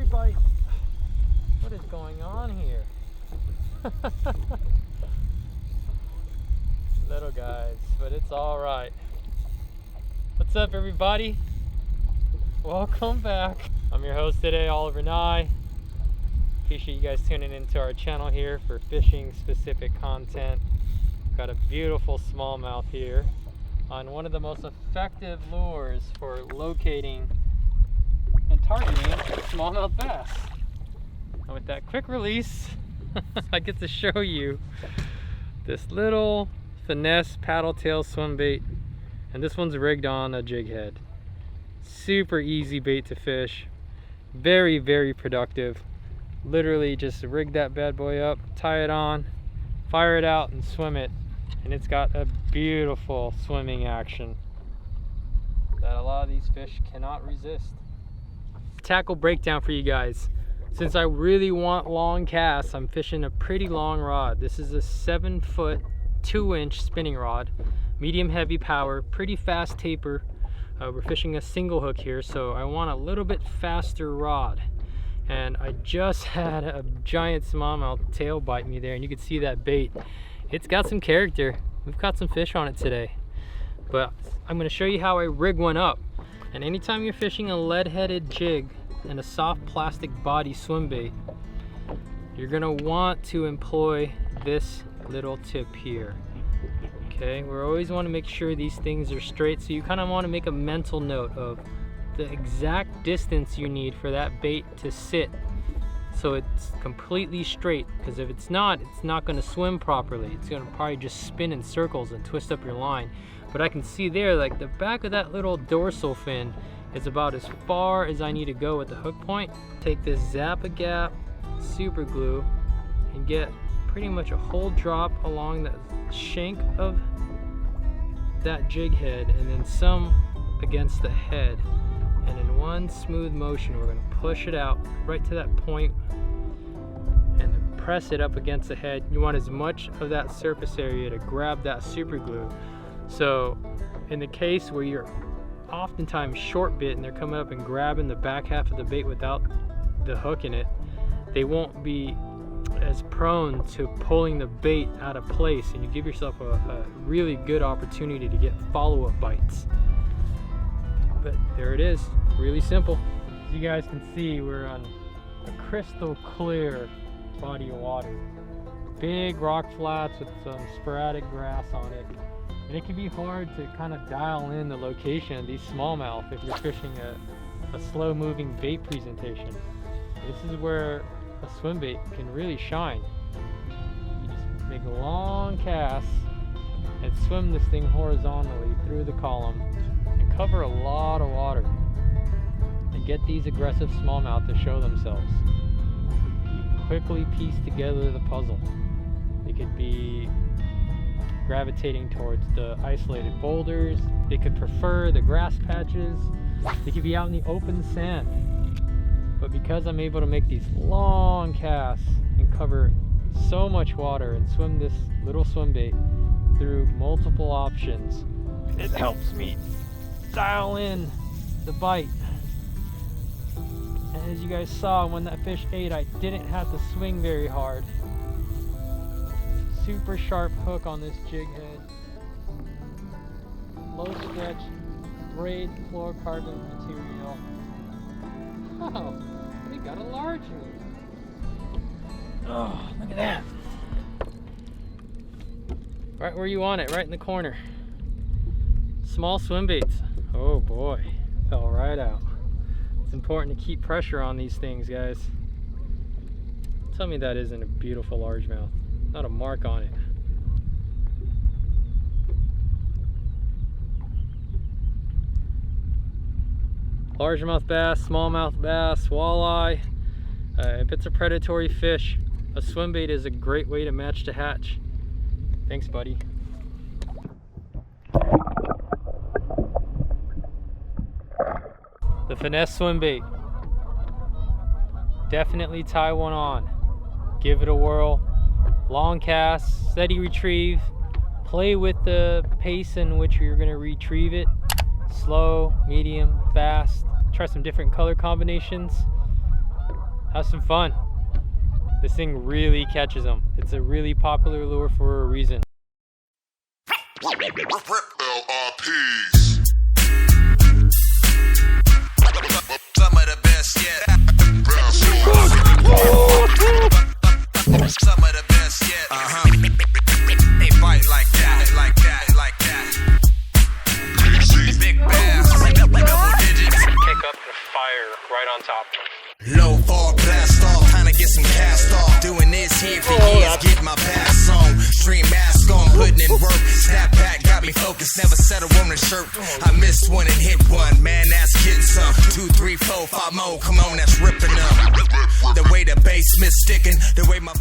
bite. What is going on here? Little guys, but it's all right. What's up, everybody? Welcome back. I'm your host today, Oliver Nye. Appreciate you guys tuning into our channel here for fishing specific content. Got a beautiful smallmouth here on one of the most effective lures for locating and targeting smallmouth bass. And with that quick release, I get to show you this little Finesse paddle tail swim bait, and this one's rigged on a jig head. Super easy bait to fish, very, very productive. Literally just rig that bad boy up, tie it on, fire it out and swim it, and it's got a beautiful swimming action that a lot of these fish cannot resist. Tackle breakdown for you guys. Since I really want long casts, I'm fishing a pretty long rod. This is a 7-foot 2-inch spinning rod, medium heavy power, pretty fast taper. We're fishing a single hook here, so I want a little bit faster rod. And I just had a giant smallmouth tail bite me there, and you can see that bait. It's got some character. We've caught some fish on it today. But I'm going to show you how I rig one up. And anytime you're fishing a lead-headed jig and a soft plastic body swim bait, you're going to want to employ this little tip here. Okay, we always want to make sure these things are straight, so you kind of want to make a mental note of the exact distance you need for that bait to sit so it's completely straight, because if it's not going to swim properly. It's going to probably just spin in circles and twist up your line. But I can see there, like the back of that little dorsal fin is about as far as I need to go with the hook point. Take this Zap-A-Gap super glue and get pretty much a whole drop along the shank of that jig head, and then some against the head. And in one smooth motion, we're going to push it out right to that point and then press it up against the head. You want as much of that surface area to grab that super glue. So in the case where you're oftentimes short bit and they're coming up and grabbing the back half of the bait without the hook in it, they won't be as prone to pulling the bait out of place, and you give yourself a really good opportunity to get follow-up bites. But there it is, really simple. As you guys can see, we're on a crystal clear body of water. Big rock flats with some sporadic grass on it. And it can be hard to kind of dial in the location of these smallmouth if you're fishing a slow moving bait presentation. This is where a swim bait can really shine. You just make long casts and swim this thing horizontally through the column and cover a lot of water and get these aggressive smallmouth to show themselves. You quickly piece together the puzzle. They could be gravitating towards the isolated boulders, they could prefer the grass patches, they could be out in the open sand. But because I'm able to make these long casts and cover so much water and swim this little swim bait through multiple options, it helps me dial in the bite. And as you guys saw, when that fish ate, I didn't have to swing very hard. Super sharp hook on this jig head. Low stretch, braid fluorocarbon material. Oh, we got a large one. Oh, look at that. Right where you want it, right in the corner. Small swim baits. Oh boy, fell right out. It's important to keep pressure on these things, guys. Tell me that isn't a beautiful largemouth. Not a mark on it. Largemouth bass, smallmouth bass, walleye. If it's a predatory fish, a swim bait is a great way to match to hatch. Thanks, buddy. The Finesse swim bait. Definitely tie one on. Give it a whirl. Long cast, steady retrieve. Play with the pace in which you're going to retrieve it. Slow, medium, fast. Try some different color combinations. have some fun. This thing really catches them. It's a really popular lure for a reason. Some of the best yet. Some of the best yet. They bite like that, like that, like that. Big bass, double digits. Kick up the fire right on top. Low fall, blast off, trying to get some cast off. Doing this here for years, get my pass on. Stream mask on, putting in work. Snap back, got me focused, never settle on a shirt. I missed one and hit one, man, that's getting some. 2, 3, 4, 5 more, come on, that's ripping up. The way the basement's sticking, the way my